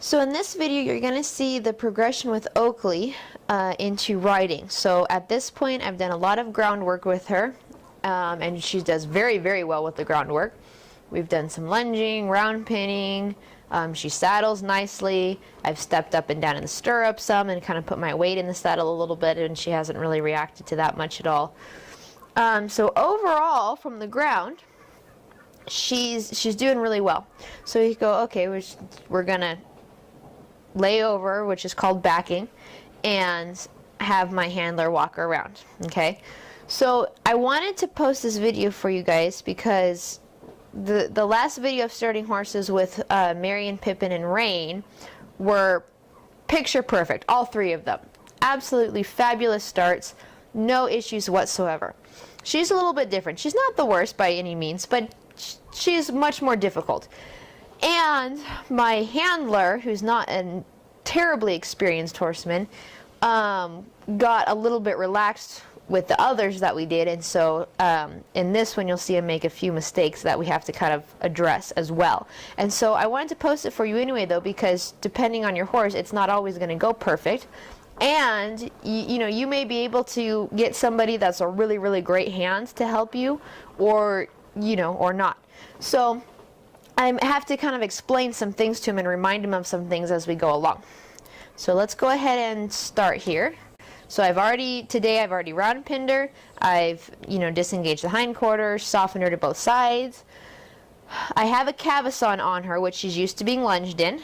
So in this video, you're going to see the progression with Oakley into riding. So at this point, I've done a lot of groundwork with her, and she does very, very well with the groundwork. We've done some lunging, round pinning. She saddles nicely. I've stepped up and down in the stirrup some and kind of put my weight in the saddle a little bit, and she hasn't really reacted to that much at all. So overall, from the ground, she's doing really well. So you go, okay, we're gonna lay over, which is called backing, and have my handler walk her around. Okay, so I wanted to post this video for you guys because the last video of starting horses with Marion, Pippin, and Rain were picture perfect. All three of them, absolutely fabulous starts, no issues whatsoever. She's a little bit different. She's not the worst by any means, but she's much more difficult. And my handler, who's not a terribly experienced horseman, got a little bit relaxed with the others that we did, and so in this one you'll see him make a few mistakes that we have to kind of address as well. And so I wanted to post it for you anyway, though, because depending on your horse, it's not always going to go perfect. And you know, you may be able to get somebody that's a really, really great hand to help you, or or not. So I have to kind of explain some things to him and remind him of some things as we go along. So let's go ahead and start here. So today I've already round pinned her. I've disengaged the hindquarters, softened her to both sides. I have a cavesson on her, which she's used to being lunged in.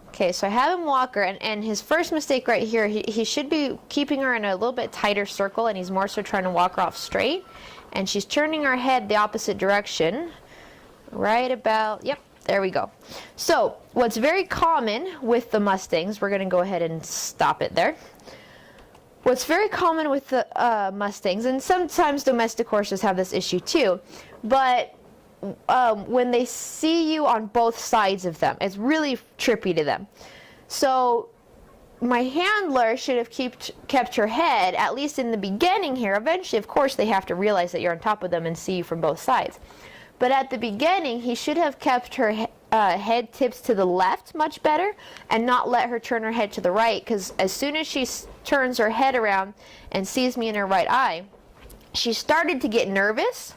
Okay, so I have him walk her, and his first mistake right here, he should be keeping her in a little bit tighter circle, and he's more so trying to walk her off straight. And she's turning her head the opposite direction. Right about, yep, there we go. So what's very common with the Mustangs, we're going to go ahead and stop it there. What's very common with the Mustangs, and sometimes domestic horses have this issue too, but when they see you on both sides of them, it's really trippy to them. So my handler should have kept her head, at least in the beginning here. Eventually, of course, they have to realize that you're on top of them and see you from both sides. But at the beginning, he should have kept her head tips to the left much better and not let her turn her head to the right, because as soon as she turns her head around and sees me in her right eye, she started to get nervous.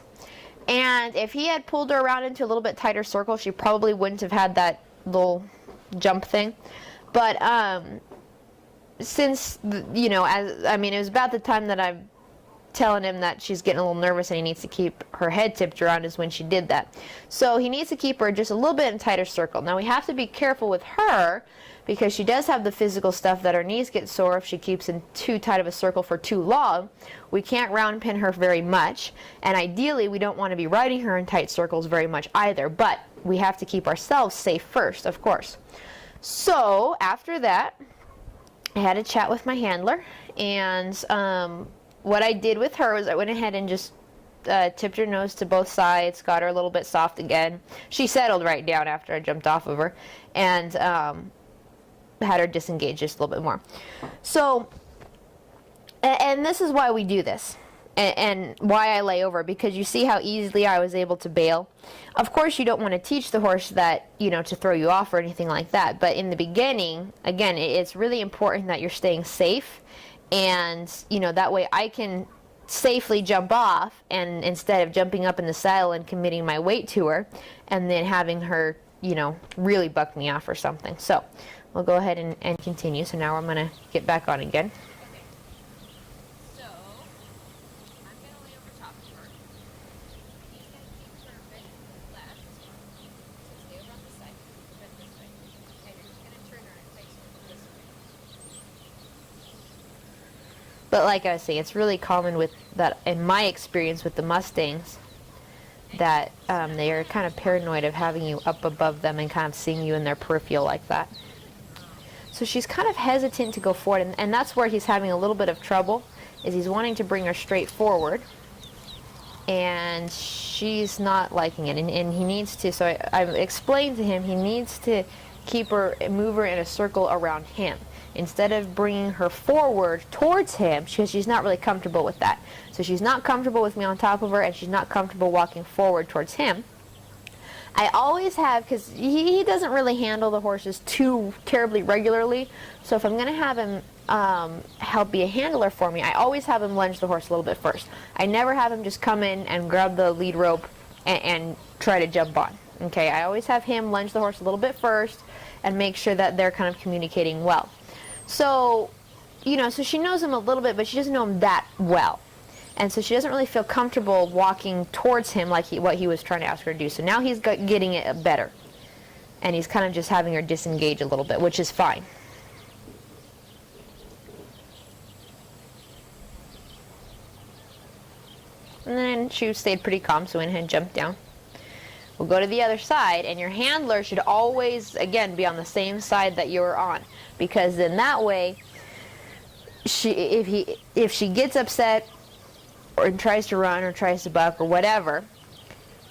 And if he had pulled her around into a little bit tighter circle, she probably wouldn't have had that little jump thing. But since, it was about the time that I'm telling him that she's getting a little nervous and he needs to keep her head tipped around is when she did that. So he needs to keep her just a little bit in a tighter circle. Now we have to be careful with her because she does have the physical stuff that her knees get sore if she keeps in too tight of a circle for too long. We can't round pin her very much, and ideally we don't want to be riding her in tight circles very much either, but we have to keep ourselves safe first, of course. So after that, I had a chat with my handler, and what I did with her was I went ahead and just tipped her nose to both sides, got her a little bit soft again. She settled right down after I jumped off of her, and had her disengage just a little bit more. So, and this is why we do this, and why I lay over, because you see how easily I was able to bail. Of course, you don't want to teach the horse that, to throw you off or anything like that, but in the beginning, again, it's really important that you're staying safe, and, that way I can safely jump off, and instead of jumping up in the saddle and committing my weight to her, and then having her, really buck me off or something. So we'll go ahead and continue. So now I'm going to get back on again. So, I'm going to lay over top of her. He's going to keep her bent to the left. So stay over on this side, bent this way. And you're just going to turn her and face her this way. But like I was saying, it's really common with that, in my experience with the Mustangs, that they are kind of paranoid of having you up above them and kind of seeing you in their peripheral like that. So she's kind of hesitant to go forward, and that's where he's having a little bit of trouble, is he's wanting to bring her straight forward, and she's not liking it, and he needs to, so I explained to him he needs to move her in a circle around him. Instead of bringing her forward towards him, because she's not really comfortable with that. So she's not comfortable with me on top of her, and she's not comfortable walking forward towards him. I always have, because he doesn't really handle the horses too terribly regularly, so if I'm going to have him help be a handler for me, I always have him lunge the horse a little bit first. I never have him just come in and grab the lead rope and try to jump on. Okay, I always have him lunge the horse a little bit first and make sure that they're kind of communicating well. So, so she knows him a little bit, but she doesn't know him that well. And so she doesn't really feel comfortable walking towards him like what he was trying to ask her to do. So now he's getting it better. And he's kind of just having her disengage a little bit, which is fine. And then she stayed pretty calm, so went ahead and jumped down. We'll go to the other side, and your handler should always, again, be on the same side that you're on. Because then that way, if she gets upset or tries to run or tries to buck or whatever,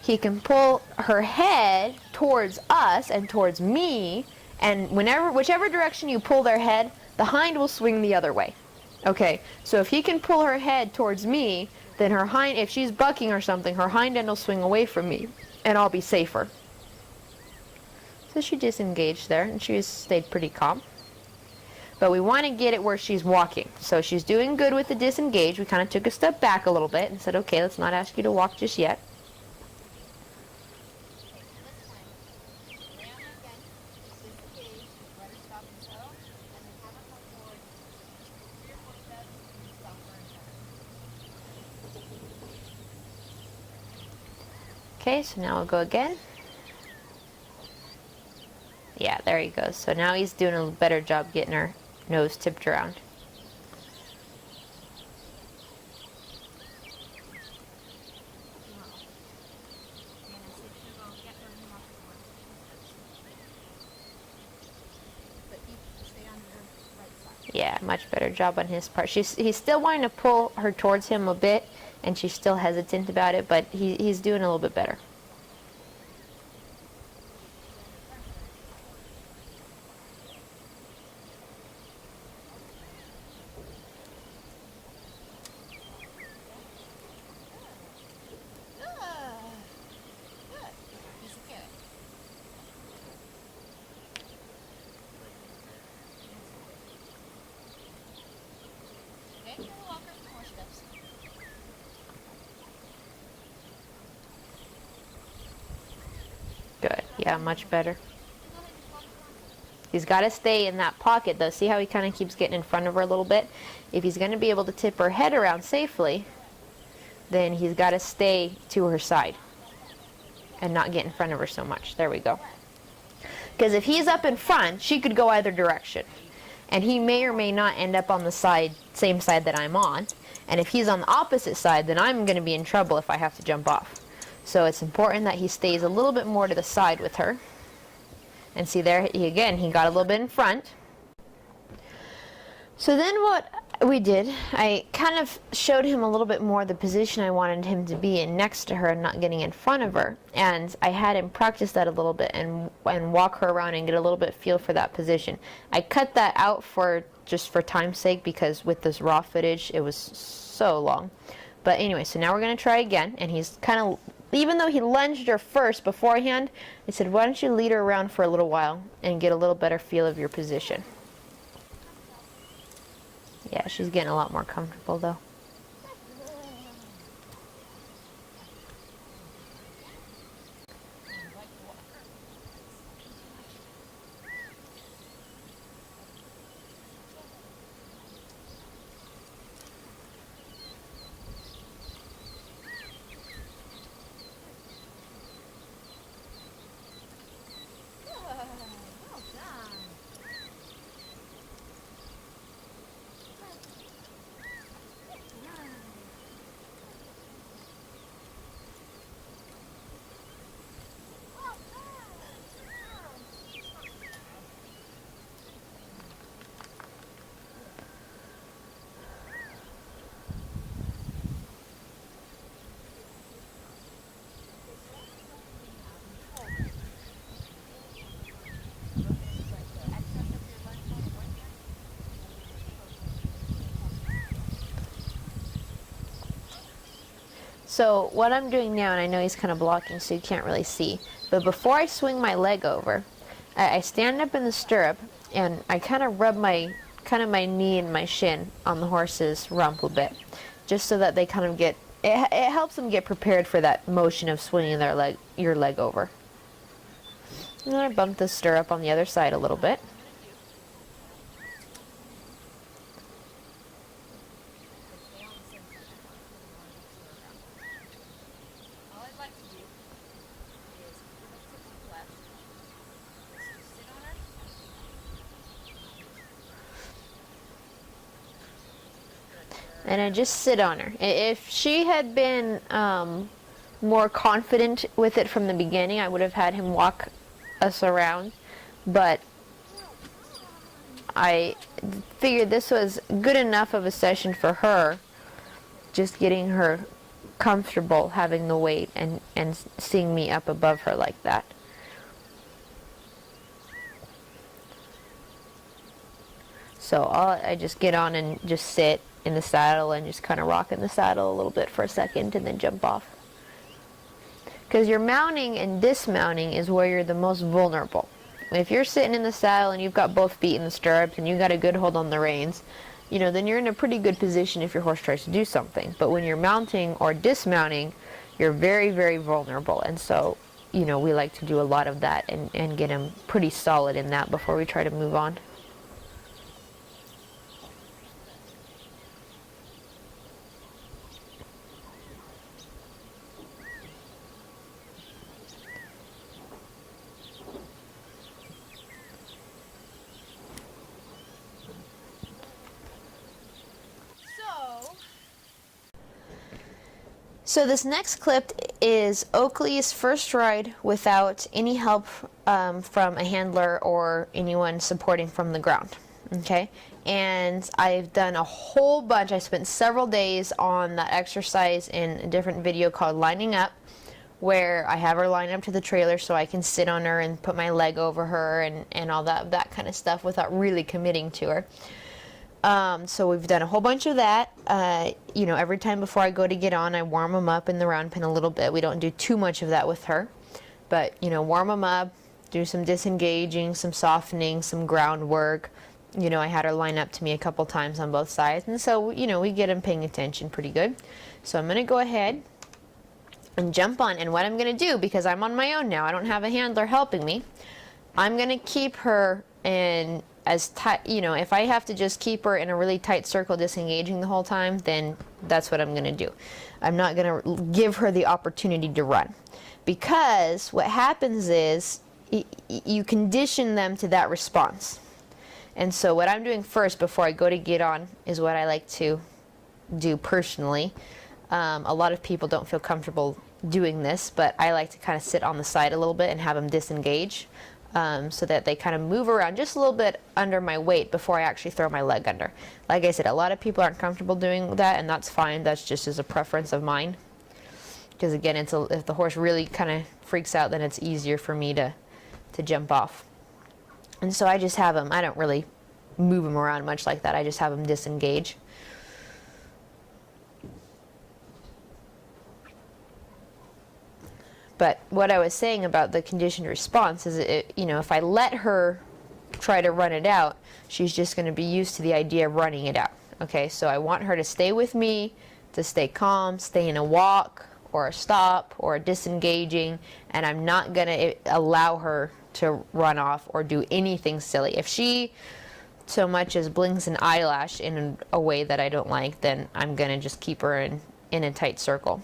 he can pull her head towards us and towards me, and whichever direction you pull their head, the hind will swing the other way. Okay, so if he can pull her head towards me, then her hind, if she's bucking or something, her hind end will swing away from me, and I'll be safer. So she disengaged there, and she stayed pretty calm. But we want to get it where she's walking. So she's doing good with the disengage. We kind of took a step back a little bit and said, okay, let's not ask you to walk just yet. Okay, so now we'll go again. Yeah, there he goes. So now he's doing a better job getting her nose tipped around. Yeah, much better job on his part. He's still wanting to pull her towards him a bit, and she's still hesitant about it, but he's doing a little bit better. Good. Yeah, much better. He's got to stay in that pocket, though. See how he kind of keeps getting in front of her a little bit? If he's going to be able to tip her head around safely, then he's got to stay to her side and not get in front of her so much. There we go. Because if he's up in front, she could go either direction. And he may or may not end up on the same side that I'm on. And if he's on the opposite side, then I'm going to be in trouble if I have to jump off. So it's important that he stays a little bit more to the side with her. And see there, he got a little bit in front. So then what we did, I kind of showed him a little bit more the position I wanted him to be in next to her and not getting in front of her. And I had him practice that a little bit and walk her around and get a little bit feel for that position. I cut that out just for time's sake, because with this raw footage, it was so long. But anyway, so now we're going to try again, and he's kind of, even though he lunged her first beforehand, I said, why don't you lead her around for a little while and get a little better feel of your position. Yeah, she's getting a lot more comfortable though. So what I'm doing now, and I know he's kind of blocking so you can't really see, but before I swing my leg over, I stand up in the stirrup and I kind of rub my knee and my shin on the horse's rump a bit, just so that they kind of get, it helps them get prepared for that motion of swinging your leg over. And then I bump the stirrup on the other side a little bit. All I'd like to do is lift it to the left, sit on her. And I just sit on her. If she had been more confident with it from the beginning, I would have had him walk us around. But I figured this was good enough of a session for her, just getting her comfortable having the weight and seeing me up above her like that. So I just get on and just sit in the saddle and just kind of rock in the saddle a little bit for a second and then jump off. Because your mounting and dismounting is where you're the most vulnerable. If you're sitting in the saddle and you've got both feet in the stirrups and you've got a good hold on the reins, you know, then you're in a pretty good position if your horse tries to do something. But when you're mounting or dismounting, you're very, very vulnerable. And so, you know, we like to do a lot of that and get him pretty solid in that before we try to move on. So this next clip is Oakley's first ride without any help from a handler or anyone supporting from the ground. Okay, and I've done a whole bunch. I spent several days on that exercise in a different video called Lining Up, where I have her line up to the trailer so I can sit on her and put my leg over her and all that kind of stuff without really committing to her. So we've done a whole bunch of that. You know, every time before I go to get on, I warm them up in the round pen a little bit. We don't do too much of that with her, but, you know, warm them up, do some disengaging, some softening, some groundwork. You know, I had her line up to me a couple times on both sides, and so, you know, we get them paying attention pretty good. So I'm going to go ahead and jump on, and what I'm going to do, because I'm on my own now, I don't have a handler helping me, I'm going to keep her in as tight, you know, if I have to just keep her in a really tight circle disengaging the whole time, then that's what I'm going to do. I'm not going to give her the opportunity to run, because what happens is you condition them to that response. And so what I'm doing first before I go to get on is what I like to do personally. A lot of people don't feel comfortable doing this, but I like to kind of sit on the side a little bit and have them disengage. So that they kind of move around just a little bit under my weight before I actually throw my leg under. Like I said, a lot of people aren't comfortable doing that, and that's fine. That's just as a preference of mine. Because again, if the horse really kind of freaks out, then it's easier for me to jump off. And so I just have them, I don't really move them around much like that. I just have them disengage. But what I was saying about the conditioned response is, you know, if I let her try to run it out, she's just going to be used to the idea of running it out. Okay, so I want her to stay with me, to stay calm, stay in a walk or a stop or a disengaging, and I'm not going to allow her to run off or do anything silly. If she so much as blinks an eyelash in a way that I don't like, then I'm going to just keep her in a tight circle.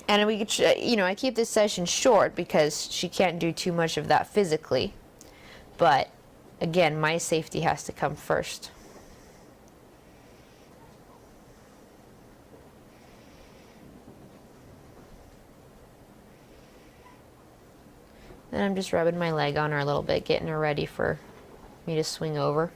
And we could, you know, I keep this session short because she can't do too much of that physically. But again, my safety has to come first. And I'm just rubbing my leg on her a little bit, getting her ready for me to swing over.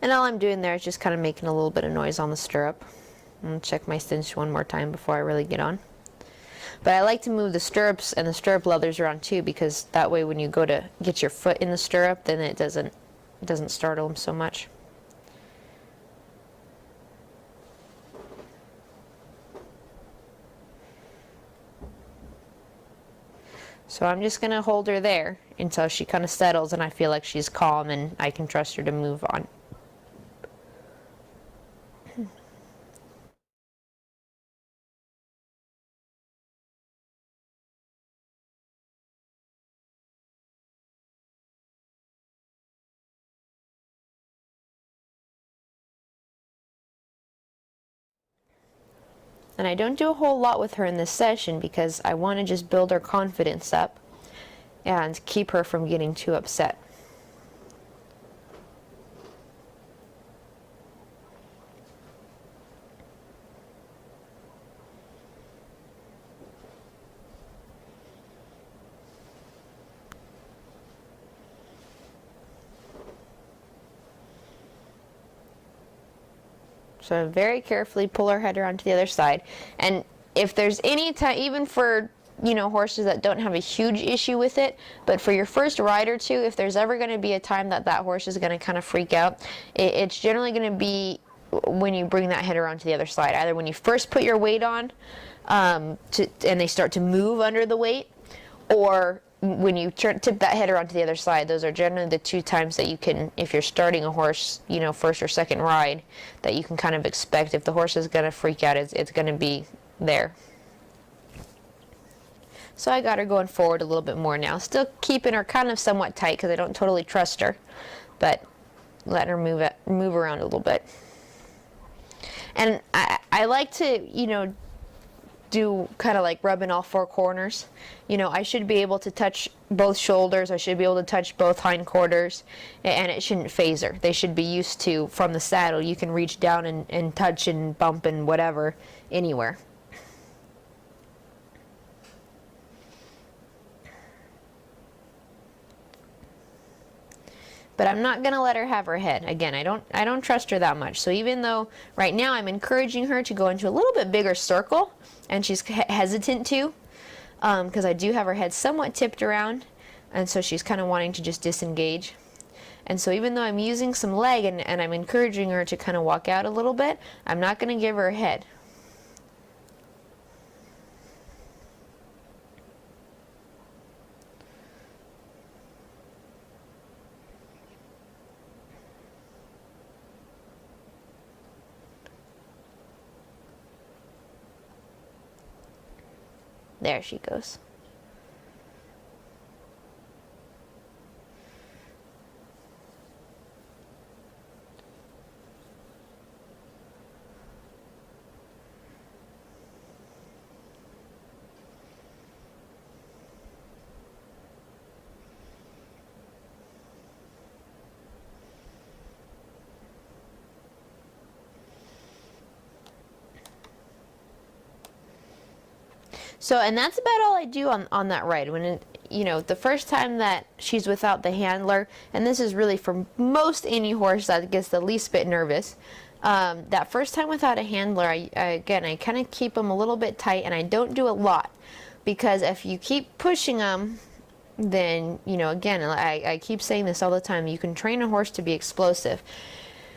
And all I'm doing there is just kind of making a little bit of noise on the stirrup. I'm going to check my cinch one more time before I really get on. But I like to move the stirrups and the stirrup leathers around too, because that way when you go to get your foot in the stirrup, then it doesn't startle them so much. So I'm just going to hold her there until she kind of settles and I feel like she's calm and I can trust her to move on. And I don't do a whole lot with her in this session because I want to just build her confidence up and keep her from getting too upset. So very carefully pull her head around to the other side. And if there's any time, even for, you know, horses that don't have a huge issue with it, but for your first ride or two, if there's ever going to be a time that that horse is going to kind of freak out, it's generally going to be when you bring that head around to the other side. Either when you first put your weight on and they start to move under the weight, or when you tip that head around to the other side. Those are generally the two times that you can, if you're starting a horse, you know, first or second ride, that you can kind of expect if the horse is going to freak out, it's going to be there. So I got her going forward a little bit more now, still keeping her kind of somewhat tight because I don't totally trust her, but letting her move around a little bit. And I like to, you know, do kind of like rubbing all four corners. You know, I should be able to touch both shoulders, I should be able to touch both hindquarters, and it shouldn't phase her. They should be used to, from the saddle, you can reach down and touch and bump and whatever, anywhere. But I'm not going to let her have her head. Again, I don't trust her that much. So even though right now I'm encouraging her to go into a little bit bigger circle, and she's hesitant to, because I do have her head somewhat tipped around, and so she's kind of wanting to just disengage. And so even though I'm using some leg and I'm encouraging her to kind of walk out a little bit, I'm not going to give her a head. There she goes. So, and that's about all I do on that ride. When it, you know, the first time that she's without the handler, and this is really for most any horse that gets the least bit nervous, that first time without a handler, I kind of keep them a little bit tight, and I don't do a lot, because if you keep pushing them, then, you know, again, I keep saying this all the time, you can train a horse to be explosive.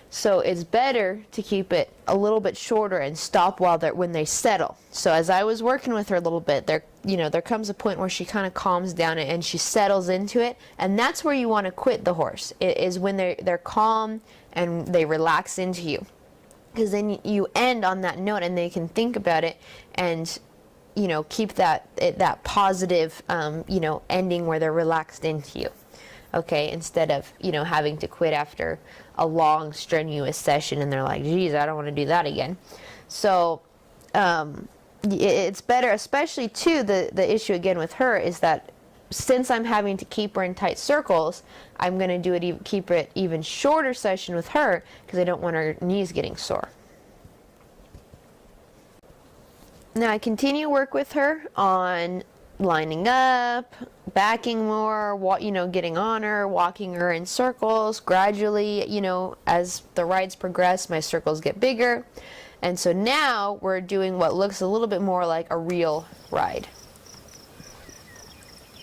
So it's better to keep it a little bit shorter and stop when they settle. So as I was working with her a little bit, there comes a point where she kind of calms down and she settles into it, and that's where you want to quit the horse. It is when they're calm and they relax into you, because then you end on that note and they can think about it and, you know, keep that positive, you know, ending where they're relaxed into you. Okay, instead of, you know, having to quit after a long strenuous session and they're like, geez, I don't want to do that again. So it's better, especially too, the issue again with her is that since I'm having to keep her in tight circles, I'm going to keep it even shorter session with her because I don't want her knees getting sore. Now I continue work with her on lining up, backing more, getting on her, walking her in circles. Gradually, as the rides progress, my circles get bigger. And so now we're doing what looks a little bit more like a real ride.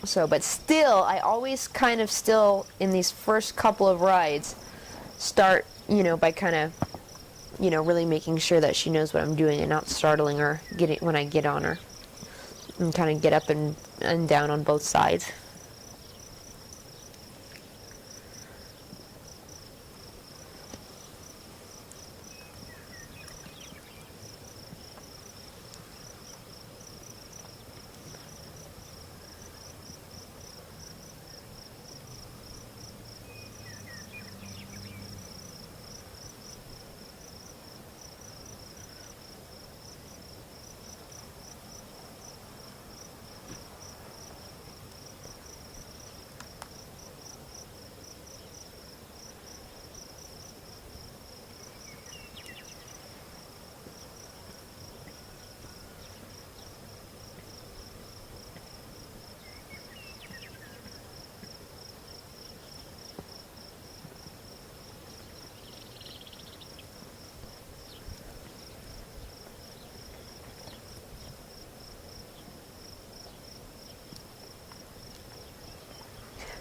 So, but still, I always kind of still, in these first couple of rides, start, by kind of, really making sure that she knows what I'm doing and not startling her when I get on her. And kind of get up and down on both sides.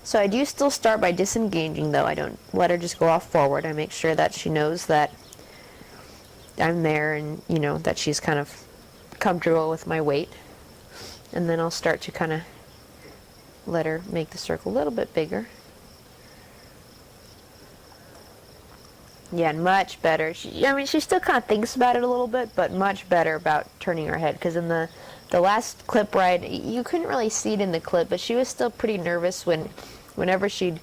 So I do still start by disengaging, though. I don't let her just go off forward. I make sure that she knows that I'm there and, that she's kind of comfortable with my weight. And then I'll start to kind of let her make the circle a little bit bigger. Yeah, and much better. She still kind of thinks about it a little bit, but much better about turning her head. Because in the last clip ride, you couldn't really see it in the clip, but she was still pretty nervous whenever she'd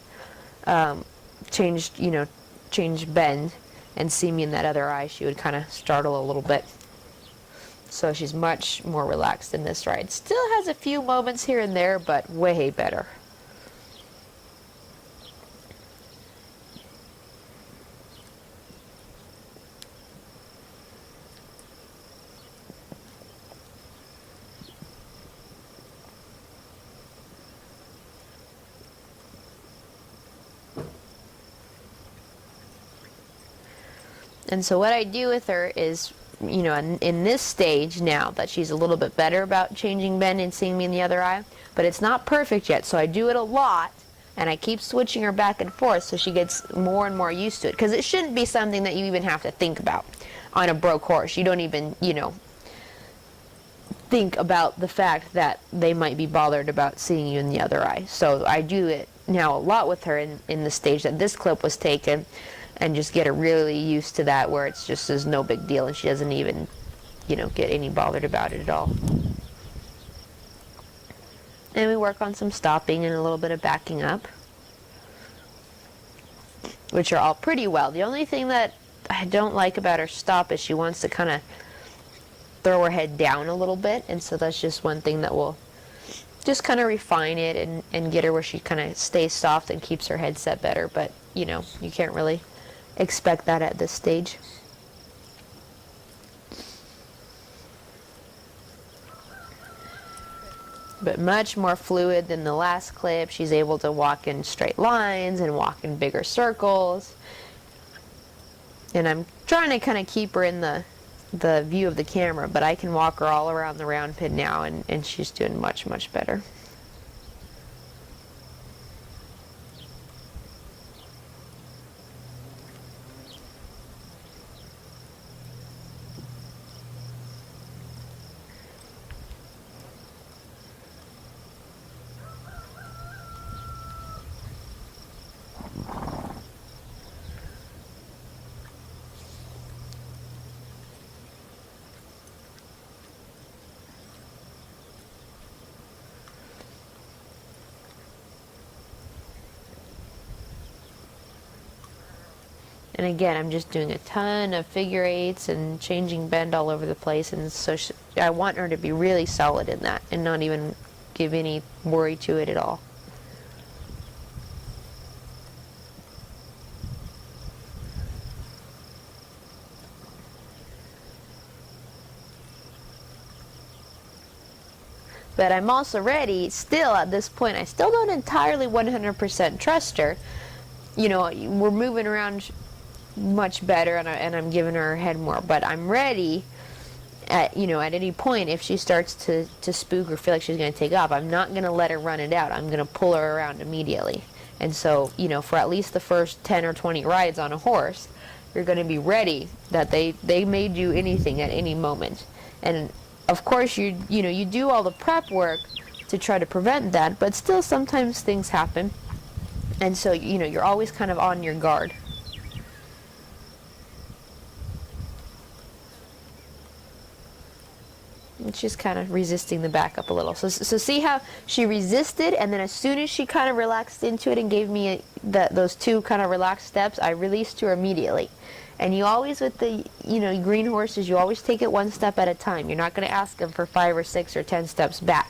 change bend and see me in that other eye. She would kind of startle a little bit. So she's much more relaxed in this ride. Still has a few moments here and there, but way better. And so what I do with her is, in this stage now that she's a little bit better about changing bend and seeing me in the other eye, but it's not perfect yet, so I do it a lot, and I keep switching her back and forth so she gets more and more used to it, because it shouldn't be something that you even have to think about on a broke horse. You don't even, think about the fact that they might be bothered about seeing you in the other eye. So I do it now a lot with her in the stage that this clip was taken, and just get her really used to that, where it's just is no big deal and she doesn't even, get any bothered about it at all. And we work on some stopping and a little bit of backing up, which are all pretty well. The only thing that I don't like about her stop is she wants to kind of throw her head down a little bit, and so that's just one thing that will just kind of refine it and get her where she kind of stays soft and keeps her head set better. But, you can't really expect that at this stage. But much more fluid than the last clip. She's able to walk in straight lines and walk in bigger circles. And I'm trying to kind of keep her in the view of the camera, but I can walk her all around the round pin now, and she's doing much, much better. And again, I'm just doing a ton of figure eights and changing bend all over the place, and so I want her to be really solid in that and not even give any worry to it at all. But I'm also ready, still at this point, I still don't entirely 100% trust her. You know, we're moving around much better, and I'm giving her head more, but I'm ready at, you know, at any point if she starts to spook or feel like she's going to take off. I'm not going to let her run it out. I'm going to pull her around immediately. And so, you know, for at least the first 10 or 20 rides on a horse, you're going to be ready that they may do anything at any moment. And of course, you know, you do all the prep work to try to prevent that, but still sometimes things happen. And so, you know, you're always kind of on your guard. And she's kind of resisting the back up a little. So see how she resisted, and then as soon as she kind of relaxed into it and gave me those two kind of relaxed steps, I released her immediately. And you always, with the, you know, green horses, you always take it one step at a time. You're not going to ask them for 5 or 6 or 10 steps back.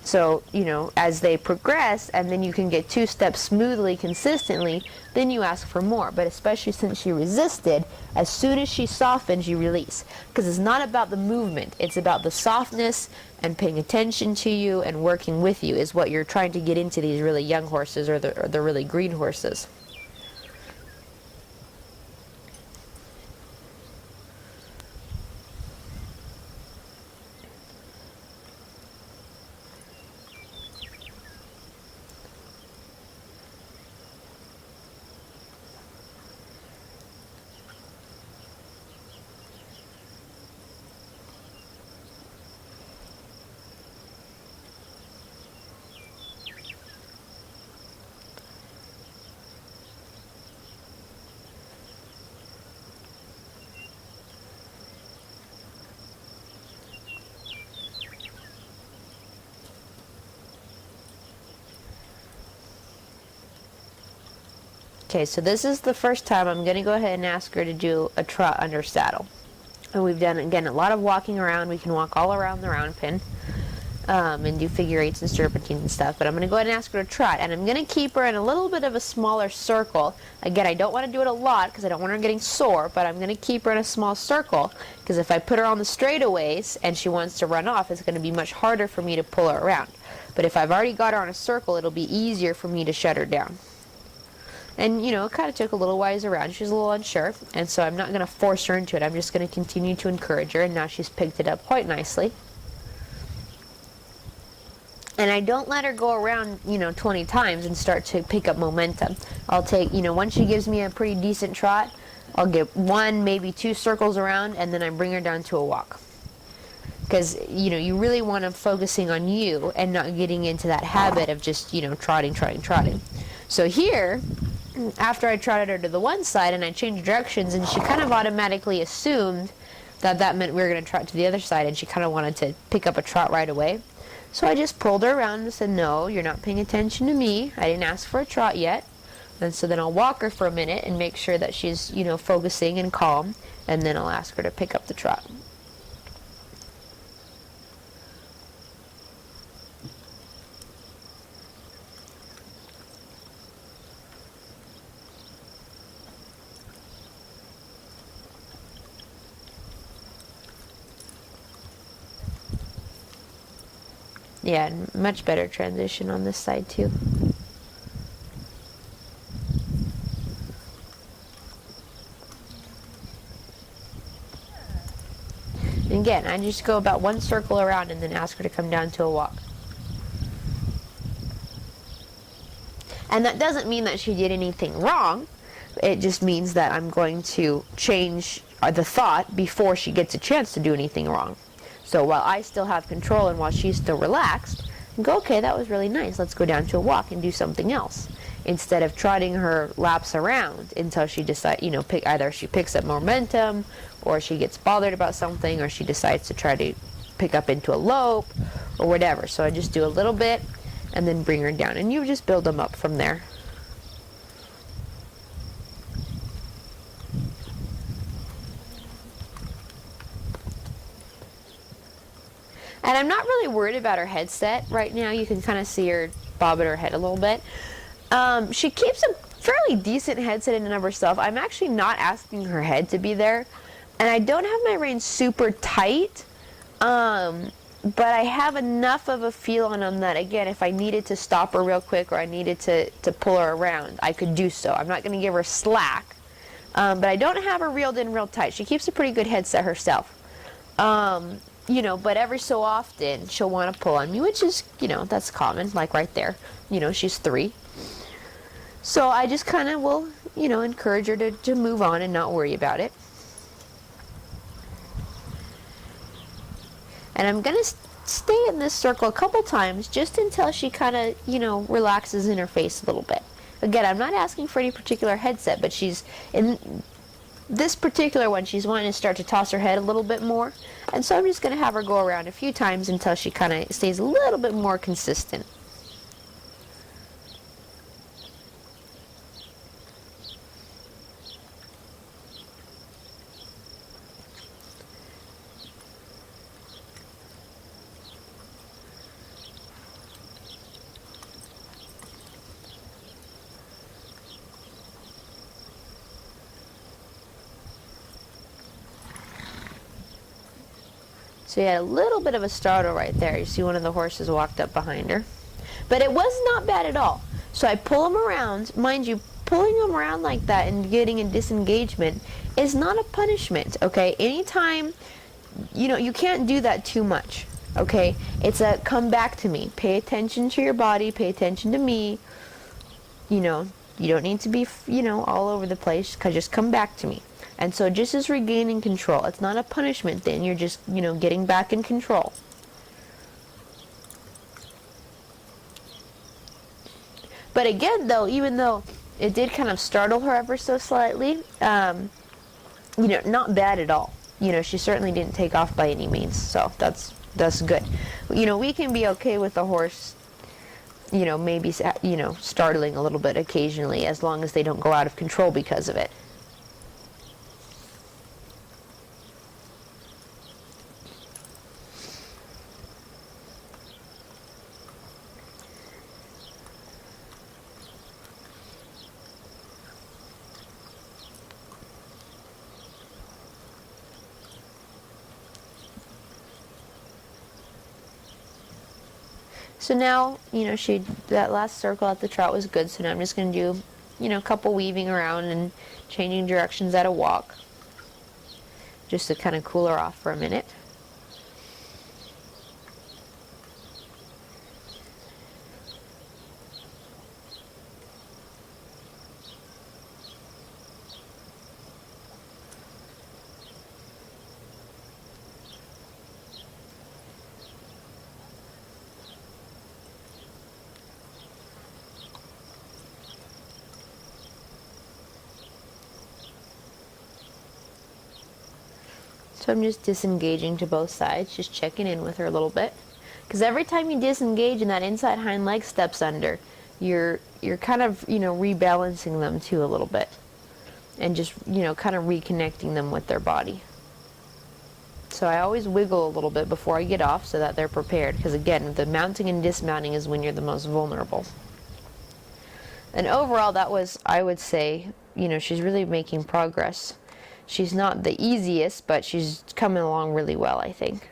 So, you know, as they progress, and then you can get 2 steps smoothly, consistently, then you ask for more. But especially since she resisted, as soon as she softens, you release. Because it's not about the movement. It's about the softness and paying attention to you and working with you is what you're trying to get into these really young horses, or the really green horses. Okay, so this is the first time I'm going to go ahead and ask her to do a trot under saddle. And we've done, again, a lot of walking around. We can walk all around the round pen and do figure eights and serpentines and stuff. But I'm going to go ahead and ask her to trot. And I'm going to keep her in a little bit of a smaller circle. Again, I don't want to do it a lot because I don't want her getting sore, but I'm going to keep her in a small circle because if I put her on the straightaways and she wants to run off, it's going to be much harder for me to pull her around. But if I've already got her on a circle, it'll be easier for me to shut her down. And, you know, it kind of took a little while around. She's a little unsure, and so I'm not going to force her into it. I'm just going to continue to encourage her, and now she's picked it up quite nicely. And I don't let her go around, you know, 20 times and start to pick up momentum. I'll take, you know, once she gives me a pretty decent trot, I'll get 1, maybe 2 circles around, and then I bring her down to a walk. Because, you know, you really want to focusing on you and not getting into that habit of just, you know, trotting. So here, after I trotted her to the one side and I changed directions, and she kind of automatically assumed that meant we were going to trot to the other side, and she kind of wanted to pick up a trot right away. So I just pulled her around and said, no, you're not paying attention to me. I didn't ask for a trot yet. And so then I'll walk her for a minute and make sure that she's, you know, focusing and calm, and then I'll ask her to pick up the trot. Yeah, much better transition on this side too. And again, I just go about 1 circle around and then ask her to come down to a walk. And that doesn't mean that she did anything wrong. It just means that I'm going to change the thought before she gets a chance to do anything wrong. So while I still have control and while she's still relaxed, go, okay, that was really nice. Let's go down to a walk and do something else. Instead of trotting her laps around until she decides, you know, either she picks up momentum, or she gets bothered about something, or she decides to try to pick up into a lope, or whatever. So I just do a little bit and then bring her down. And you just build them up from there. And I'm not really worried about her headset right now. You can kind of see her bobbing her head a little bit. She keeps a fairly decent headset in and of herself. I'm actually not asking her head to be there. And I don't have my reins super tight. but I have enough of a feel on them that, again, if I needed to stop her real quick or I needed to pull her around, I could do so. I'm not going to give her slack, but I don't have her reeled in real tight. She keeps a pretty good headset herself. You know, but every so often she'll want to pull on me, which is, you know, that's common, like right there. You know, she's 3. So I just kind of will, you know, encourage her to move on and not worry about it. And I'm going to stay in this circle a couple times just until she kind of, you know, relaxes in her face a little bit. Again, I'm not asking for any particular headset, but she's, in this particular one, she's wanting to start to toss her head a little bit more. And so I'm just going to have her go around a few times until she kind of stays a little bit more consistent. So you had a little bit of a startle right there. You see one of the horses walked up behind her. But it was not bad at all. So I pull them around. Mind you, pulling them around like that and getting a disengagement is not a punishment, okay? Anytime, you know, you can't do that too much, okay? It's a come back to me. Pay attention to your body. Pay attention to me. You know, you don't need to be, you know, all over the place. Just come back to me. And so just as regaining control. It's not a punishment then. You're just, you know, getting back in control. But again, though, even though it did kind of startle her ever so slightly, you know, not bad at all. You know, she certainly didn't take off by any means. So that's good. You know, we can be okay with the horse, you know, maybe, you know, startling a little bit occasionally as long as they don't go out of control because of it. So now, you know, that last circle at the trot was good, so now I'm just going to do, you know, a couple weaving around and changing directions at a walk, just to kind of cool her off for a minute. So I'm just disengaging to both sides, just checking in with her a little bit. Because every time you disengage and that inside hind leg steps under, you're kind of, you know, rebalancing them too a little bit. And just, you know, kind of reconnecting them with their body. So I always wiggle a little bit before I get off so that they're prepared. Because again, the mounting and dismounting is when you're the most vulnerable. And overall, that was, I would say, you know, she's really making progress. She's not the easiest, but she's coming along really well, I think.